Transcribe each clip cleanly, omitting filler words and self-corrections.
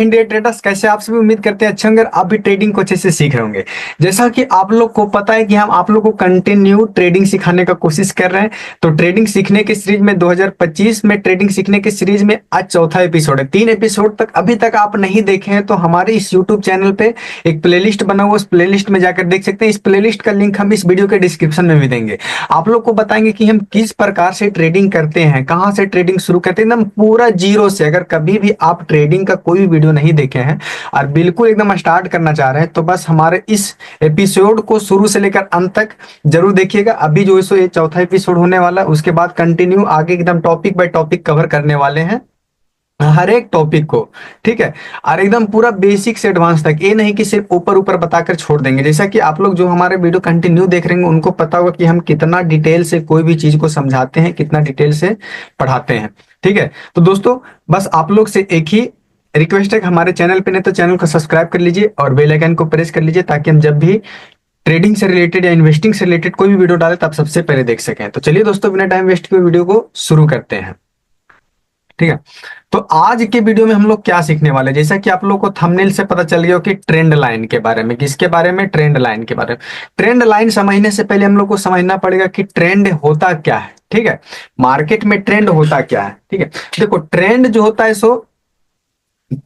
India traders कैसे आप सभी उम्मीद करते हैं अच्छे होंगे और आप भी ट्रेडिंग को अच्छे से सीख रहे होंगे। जैसा कि आप लोग को पता है कि हम आप लोग को कंटिन्यू ट्रेडिंग सिखाने का कोशिश कर रहे हैं। तो ट्रेडिंग सीखने के सीरीज में 2025 में ट्रेडिंग सीखने के सीरीज में आज चौथा एपिसोड है। 3 एपिसोड तक अभी तक आप नहीं देखे हैं तो हमारे इस यूट्यूब चैनल पे एक प्लेलिस्ट बना हुआ, उस प्लेलिस्ट में जाकर देख सकते हैं। इस प्लेलिस्ट का लिंक हम इस वीडियो के डिस्क्रिप्शन में भी देंगे। आप लोग को बताएंगे कि हम किस प्रकार से ट्रेडिंग करते हैं, कहाँ से ट्रेडिंग शुरू करते हैं, एकदम पूरा जीरो से। अगर कभी भी आप ट्रेडिंग का कोई वीडियो नहीं देखे हैं और बिल्कुल एकदम स्टार्ट करना चाह रहे हैं तो बस हमारे इस एपिसोड को शुरू से लेकर अंत तक जरूर देखिएगा। अभी जो ये चौथा एपिसोड होने वाला है उसके बाद कंटिन्यू आगे एकदम टॉपिक बाय टॉपिक कवर करने वाले हैं, हर एक टॉपिक को। ठीक है, और एकदम पूरा बेसिक से एडवांस तक, ये नहीं कि सिर्फ ऊपर ऊपर बताकर छोड़ देंगे। जैसा कि आप लोग जो हमारे वीडियो कंटिन्यू देख रहे हैं उनको पता होगा कि हम कितना डिटेल से कोई भी चीज को समझाते हैं, कितना डिटेल से पढ़ाते हैं। ठीक है, तो दोस्तों बस आप लोग से एक ही रिक्वेस्ट है कि हमारे चैनल पे नहीं तो चैनल को सब्सक्राइब कर लीजिए और बेल आइकन को प्रेस कर लीजिए ताकि हम जब भी ट्रेडिंग से रिलेटेड या इन्वेस्टिंग से रिलेटेड कोई भी वीडियो डाले तो आप सबसे पहले देख सकें। तो चलिए दोस्तों बिना टाइम वेस्ट किए वीडियो को शुरू करते हैं। ठीक है, तो आज के वीडियो में हम लोग क्या सीखने वाले हैं, जैसा कि आप लोग को थंबनेल से पता चल गया हो कि ट्रेंड लाइन के बारे में। किसके बारे में? ट्रेंड लाइन के बारे में। ट्रेंड लाइन समझने से पहले हम लोग को समझना पड़ेगा कि ट्रेंड होता क्या है। ठीक है, मार्केट में ट्रेंड होता क्या है। ठीक है, देखो ट्रेंड जो होता है सो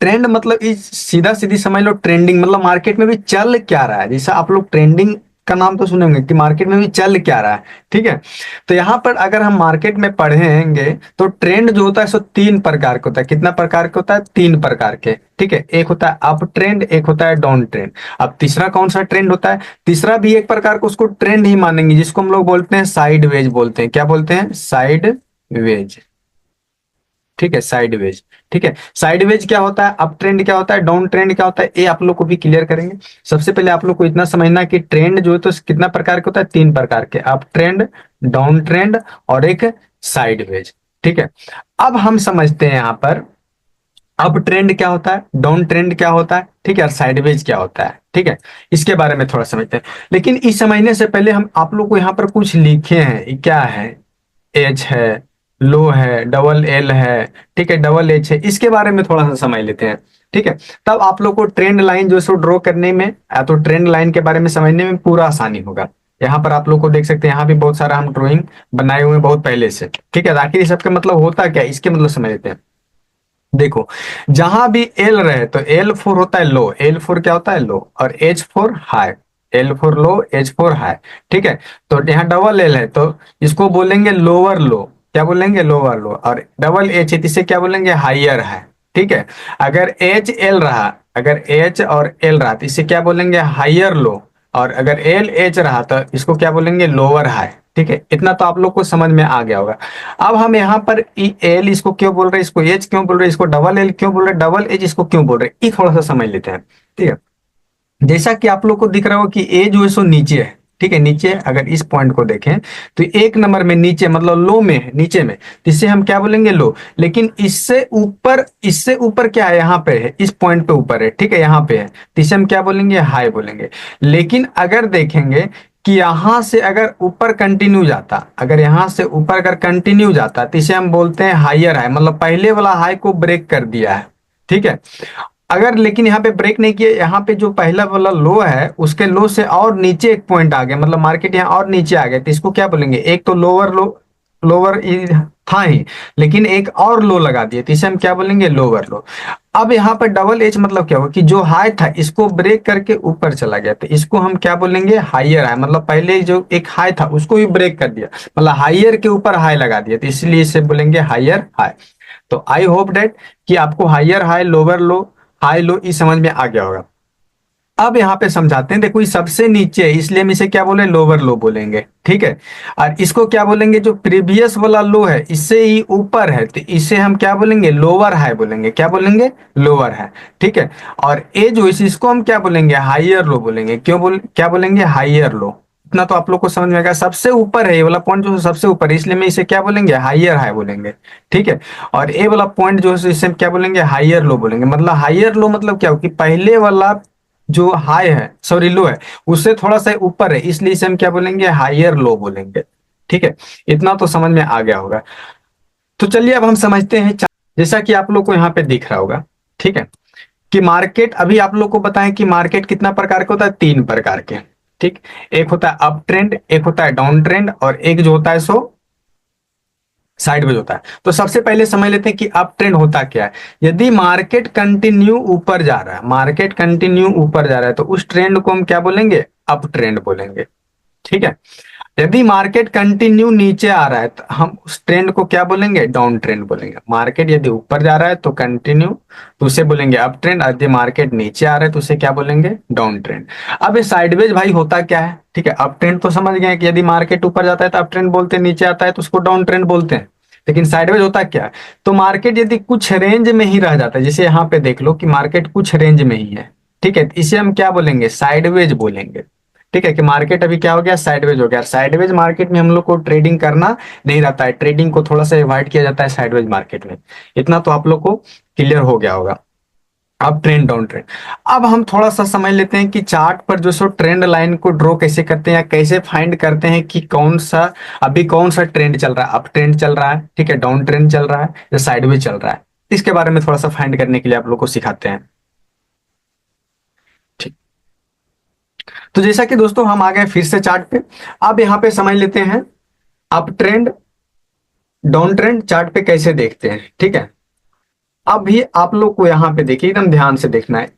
ट्रेंड मतलब इस सीधा सीधी समझ लो, ट्रेंडिंग मतलब मार्केट में भी चल क्या रहा है। जैसा आप लोग ट्रेंडिंग का नाम तो सुनेंगे कि मार्केट में भी चल क्या रहा है। ठीक है, तो यहाँ पर अगर हम मार्केट में पढ़ेंगे तो ट्रेंड जो होता है सो 3 प्रकार का होता है। कितना प्रकार का होता है? 3 प्रकार के। ठीक है, एक होता है अप ट्रेंड, एक होता है डाउन ट्रेंड। अब तीसरा कौन सा ट्रेंड होता है? तीसरा भी एक प्रकार को उसको ट्रेंड ही मानेंगे, जिसको हम लोग बोलते हैं साइड वेज बोलते हैं। क्या बोलते हैं? Sideways. ठीक है, साइडवेज। ठीक है, साइडवेज क्या होता है, अप ट्रेंड क्या होता है, डाउन ट्रेंड क्या होता है, ये आप लोग को भी क्लियर करेंगे। सबसे पहले आप लोग को इतना समझना कि ट्रेंड जो है तो कितना प्रकार के होता है? 3 प्रकार के, अप ट्रेंड, डाउन ट्रेंड और एक साइडवेज। ठीक है, अब हम समझते हैं यहाँ पर अप ट्रेंड क्या होता है, डाउन ट्रेंड क्या होता है, ठीक है, और साइडवेज क्या होता है। ठीक है, इसके बारे में थोड़ा समझते हैं। लेकिन इस समझने से पहले हम आप लोग को यहाँ पर कुछ लिखे हैं। ये क्या है? एच है, लो है, डबल एल है, ठीक है, डबल एच है। इसके बारे में थोड़ा सा समझ लेते हैं। ठीक है, तब आप लोग को ट्रेंड लाइन जो है सो ड्रॉ करने में या तो ट्रेंड लाइन के बारे में समझने में पूरा आसानी होगा। यहाँ पर आप लोग को देख सकते हैं, यहाँ भी बहुत सारा हम ड्राइंग बनाए हुए हैं बहुत पहले से। ठीक है, आखिर सबका मतलब होता क्या है इसके मतलब समझ लेते हैं। देखो, जहां भी एल रहे तो एल फोर होता है लो, एल फोर क्या होता है? लो, और H four high. L four low, H four high. ठीक है, तो यहाँ डबल एल है तो इसको बोलेंगे लोअर लो। क्या बोलेंगे? लोअर लो। और डबल एच है तो इसे क्या बोलेंगे? हाइयर है। ठीक है, अगर एच एल रहा, अगर एच और एल रहा तो इसे क्या बोलेंगे? हाइयर लो। और अगर एल एच रहा तो इसको क्या बोलेंगे? Lower high. ठीक है, इतना तो आप लोग को समझ में आ गया होगा। अब हम यहाँ पर एल इसको क्यों बोल रहे हैं, इसको एच क्यों बोल रहे हैं, इसको डबल एल क्यों बोल रहे हैं, डबल एच इसको क्यों बोल रहे हैं, ये थोड़ा सा समझ लेते हैं। ठीक है, जैसा कि आप लोग को दिख रहा हो कि ए जो है सो नीचे है। ठीक है, नीचे अगर इस पॉइंट को देखें तो 1 नंबर में नीचे मतलब लो में है, नीचे में, तो इसे हम क्या बोलेंगे? लो। लेकिन इससे ऊपर क्या है? यहाँ पे है, इस पॉइंट पे ऊपर है। ठीक है, यहाँ पे है तो इसे हम क्या बोलेंगे? हाई बोलेंगे। लेकिन अगर देखेंगे कि यहां से अगर ऊपर कंटिन्यू जाता, अगर यहां से ऊपर अगर कंटिन्यू जाता तो इसे हम बोलते हैं हाइयर हाई, मतलब पहले वाला हाई को ब्रेक कर दिया है। ठीक है, अगर लेकिन यहाँ पे ब्रेक नहीं किया, यहाँ पे जो पहला वाला लो है उसके लो से और नीचे एक पॉइंट आ गया, मतलब मार्केट यहाँ और नीचे आ गया, तो इसको क्या बोलेंगे? एक तो लोअर लो, लोअर था ही, लेकिन एक और लो लगा दिए तो इसे हम क्या बोलेंगे? लोअर लो। अब यहाँ पर डबल एच मतलब क्या होगा कि जो हाई था इसको ब्रेक करके ऊपर चला गया तो इसको हम क्या बोलेंगे? हाइयर हाई, मतलब पहले जो एक हाई था उसको भी ब्रेक कर दिया, मतलब हाइयर के ऊपर हाई लगा दिया, तो इसलिए इसे बोलेंगे हाइयर हाई। तो आई होप डेट कि आपको हाइयर हाई, लोअर लो, हाई लो इस समझ में आ गया होगा। अब यहाँ पे समझाते हैं। देखो ये सबसे नीचे है इसलिए हम इसे क्या बोले? लोअर लो बोलेंगे। ठीक है, और इसको क्या बोलेंगे? जो प्रीवियस वाला लो है इससे ही ऊपर है तो इसे हम क्या बोलेंगे? लोअर हाई बोलेंगे। क्या बोलेंगे? Lower high. ठीक है, और ए जो इसको हम क्या बोलेंगे? हाइयर लो बोलेंगे। क्या बोलेंगे? हाइयर लो। इतना तो आप लोग को समझ में आएगा। सबसे ऊपर है ये वाला पॉइंट जो सबसे ऊपर है इसलिए मैं इसे क्या बोलेंगे? हाइयर हाई बोलेंगे। ठीक है, और ए वाला पॉइंट जो है इसे हम क्या बोलेंगे? हाइयर लो बोलेंगे। मतलब हाइयर लो मतलब क्या हो कि पहले वाला जो हाई है, सॉरी लो है, उससे थोड़ा सा ऊपर है इसलिए इसे हम क्या बोलेंगे? हाइयर लो बोलेंगे। ठीक है, इतना तो समझ में आ गया होगा। तो चलिए अब हम समझते हैं जैसा कि आप लोग को यहाँ पे दिख रहा होगा। ठीक है, कि मार्केट, अभी आप लोग को बताएं कि मार्केट कितना प्रकार का होता है, 3 प्रकार के। ठीक, एक होता है अप ट्रेंड, एक होता है डाउन ट्रेंड, और एक जो होता है सो साइडवेज होता है। तो सबसे पहले समझ लेते हैं कि अप ट्रेंड होता क्या है। यदि मार्केट कंटिन्यू ऊपर जा रहा है, मार्केट कंटिन्यू ऊपर जा रहा है, तो उस ट्रेंड को हम क्या बोलेंगे, अप ट्रेंड बोलेंगे। ठीक है। यदि मार्केट कंटिन्यू नीचे आ रहा है तो हम उस ट्रेंड को क्या बोलेंगे, डाउन ट्रेंड बोलेंगे। मार्केट यदि ऊपर जा रहा है तो कंटिन्यू, तो उसे बोलेंगे अप ट्रेंड। यदि मार्केट नीचे आ रहा है तो उसे क्या बोलेंगे, डाउन ट्रेंड। अब ये साइडवेज भाई होता क्या है, ठीक है। अप ट्रेंड तो समझ गए कि यदि मार्केट ऊपर जाता है तो अप ट्रेंड बोलते हैं, नीचे आता है तो उसको डाउन ट्रेंड बोलते हैं। लेकिन साइडवेज होता क्या है, तो मार्केट यदि कुछ रेंज में ही रह जाता है, जैसे यहाँ पे देख लो कि मार्केट कुछ रेंज में ही है, ठीक है, तो इसे हम क्या बोलेंगे, साइडवेज बोलेंगे। ठीक है, कि मार्केट अभी क्या हो गया, साइडवेज हो गया। साइडवेज मार्केट में हम लोग को ट्रेडिंग करना नहीं रहता है, ट्रेडिंग को थोड़ा सा अवॉइड किया जाता है साइडवेज मार्केट में। इतना तो आप लोग को क्लियर हो गया होगा। अब ट्रेंड डाउन ट्रेंड, अब हम थोड़ा सा समझ लेते हैं कि चार्ट पर जो सो ट्रेंड लाइन को ड्रॉ कैसे करते हैं, या कैसे फाइंड करते हैं कि कौन सा, अभी कौन सा ट्रेंड चल रहा है, अप ट्रेंड चल रहा है, ठीक है, डाउन ट्रेंड चल रहा है, या साइडवेज चल रहा है। इसके बारे में थोड़ा सा फाइंड करने के लिए आप लोग को सिखाते हैं। ठीक, तो जैसा कि दोस्तों हम आ गए फिर से चार्ट पे। अब यहाँ पे समझ लेते हैं up trend down trend chart पे कैसे देखते हैं। ठीक है, अब भी आप लोग को यहाँ पे देखिए, एकदम ध्यान से देखना है,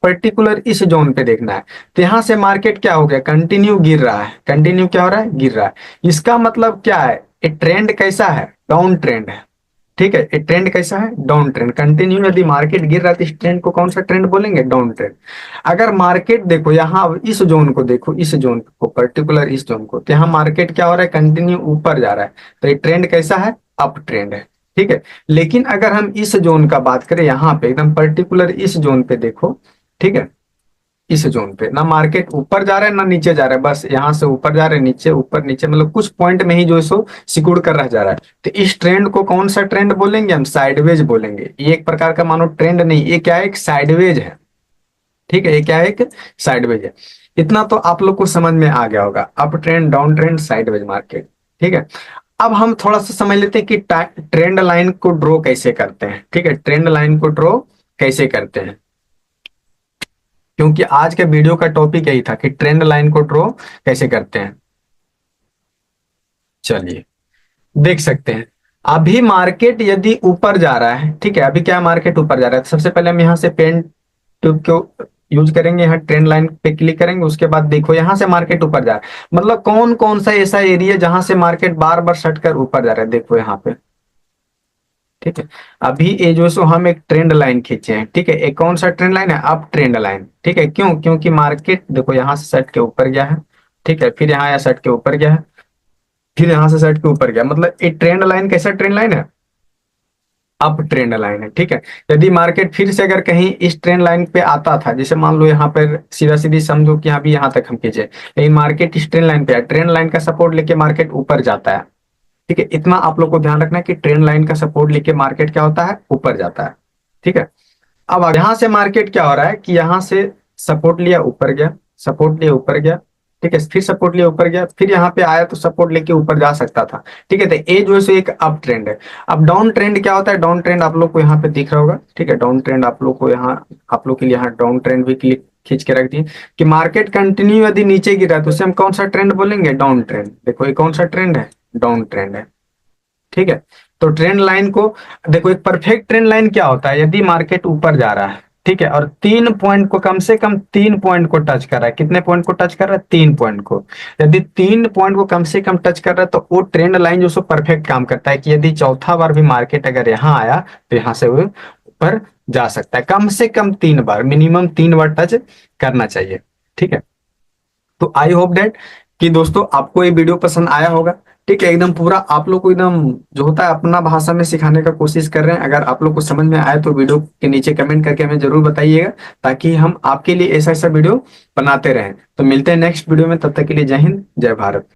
पर्टिकुलर इस जोन पे देखना है। तो यहाँ से मार्केट क्या हो गया, कंटिन्यू गिर रहा है, कंटिन्यू क्या हो रहा है, गिर रहा है। इसका मतलब क्या है, ये ट्रेंड कैसा है, डाउन ट्रेंड है। ठीक है, ये ट्रेंड कैसा है, डाउन ट्रेंड। कंटिन्यू यदि मार्केट गिर रहा है तो इस ट्रेंड को कौन सा ट्रेंड बोलेंगे, डाउन ट्रेंड। अगर मार्केट देखो यहाँ इस जोन को देखो, इस जोन को, पर्टिकुलर इस जोन को, तो यहाँ मार्केट क्या हो रहा है, कंटिन्यू ऊपर जा रहा है, तो ये ट्रेंड कैसा है, अप ट्रेंड है। ठीक है, लेकिन अगर हम इस जोन का बात करें, यहाँ पे एकदम पर्टिकुलर इस जोन पे देखो, ठीक है, इस जोन पे ना मार्केट ऊपर जा रहा है ना नीचे जा रहा है, बस यहाँ से ऊपर जा रहा है, नीचे, ऊपर नीचे, मतलब कुछ पॉइंट में ही जो है सो सिकुड़ कर रह जा रहा है। तो इस ट्रेंड को कौन सा ट्रेंड बोलेंगे, हम साइडवेज बोलेंगे। ये एक प्रकार का मानो ट्रेंड नहीं, ये क्या है, एक साइडवेज है। ठीक है, ये क्या है, एक साइडवेज है। इतना तो आप लोग को समझ में आ गया होगा, up trend down trend sideways market. ठीक है, अब हम थोड़ा सा समझ लेते हैं कि ट्रेंड लाइन को ड्रॉ कैसे करते हैं। ठीक है, ट्रेंड लाइन को ड्रॉ कैसे करते हैं, क्योंकि आज के वीडियो का टॉपिक यही था कि ट्रेंड लाइन को ड्रॉ कैसे करते हैं। चलिए देख सकते हैं, अभी मार्केट यदि ऊपर जा रहा है, ठीक है, अभी क्या मार्केट ऊपर जा रहा है, तो सबसे पहले हम यहाँ से पेन ट्यूब को यूज करेंगे, यहाँ ट्रेंड लाइन पे क्लिक करेंगे। उसके बाद देखो यहाँ से मार्केट ऊपर जा रहा है, मतलब कौन कौन सा ऐसा एरिया जहां से मार्केट बार बार सट कर ऊपर जा रहा है, देखो यहाँ पे। ठीक है, अभी ये जो सो हम एक ट्रेंड लाइन खींचे हैं। ठीक है, एक कौन सा ट्रेंड लाइन है, अप ट्रेंड लाइन। ठीक है, क्यों, क्योंकि मार्केट देखो यहाँ से सट के ऊपर गया है, ठीक है, फिर यहाँ या सट के ऊपर गया है, फिर यहाँ से सट के ऊपर गया, मतलब ये ट्रेंड लाइन कैसा ट्रेंड लाइन है, अप ट्रेंड लाइन है। ठीक है, यदि मार्केट फिर से अगर कहीं इस ट्रेंड लाइन पे आता था, जैसे मान लो यहाँ पर सीधा सीधी समझो कि अभी यहाँ तक हम खींचे, लेकिन मार्केट इस ट्रेंड लाइन पे है, ट्रेंड लाइन का सपोर्ट लेके मार्केट ऊपर जाता है। ठीक है, इतना आप लोग को ध्यान रखना है कि ट्रेंड लाइन का सपोर्ट लेके मार्केट क्या होता है, ऊपर जाता है। ठीक है, अब यहाँ से मार्केट क्या हो रहा है कि यहाँ से सपोर्ट लिया ऊपर गया, सपोर्ट लिया ऊपर गया, ठीक है, फिर सपोर्ट लिया ऊपर गया, फिर यहाँ पे आया तो सपोर्ट लेके ऊपर जा सकता था। ठीक है, तो ये जो है सो एक अप ट्रेंड है। अब डाउन ट्रेंड क्या होता है, डाउन ट्रेंड आप लोग को यहाँ पे दिख रहा होगा। ठीक है, डाउन ट्रेंड आप लोग को यहाँ, आप लोग के लिए यहाँ डाउन ट्रेंड भी क्लिक खींच के रख दिए कि मार्केट कंटिन्यू यदि नीचे गिरा है तो उसे हम कौन सा ट्रेंड बोलेंगे, डाउन ट्रेंड। देखो ये कौन सा ट्रेंड है, डाउन ट्रेंड है। ठीक है, तो ट्रेंड लाइन को देखो, एक परफेक्ट ट्रेंड लाइन क्या होता है, यदि मार्केट ऊपर जा रहा है, ठीक है, और 3 पॉइंट को, कम से कम 3 पॉइंट को टच कर रहा है, कितने पॉइंट को टच कर रहा है, 3 पॉइंट को। यदि 3 पॉइंट को कम से कम टच कर रहा है तो वो ट्रेंड लाइन जो सो परफेक्ट काम करता है कि यदि चौथा बार भी मार्केट अगर यहाँ आया तो यहाँ से वो ऊपर जा सकता है, कम से कम 3 बार, मिनिमम 3 बार टच करना चाहिए। ठीक है, तो आई होप डेट कि दोस्तों आपको ये वीडियो पसंद आया होगा। ठीक है, एकदम पूरा आप लोग को एकदम जो होता है अपना भाषा में सिखाने का कोशिश कर रहे हैं। अगर आप लोग को समझ में आए तो वीडियो के नीचे कमेंट करके हमें जरूर बताइएगा, ताकि हम आपके लिए ऐसा ऐसा वीडियो बनाते रहें। तो मिलते हैं नेक्स्ट वीडियो में, तब तक के लिए जय हिंद, जय भारत।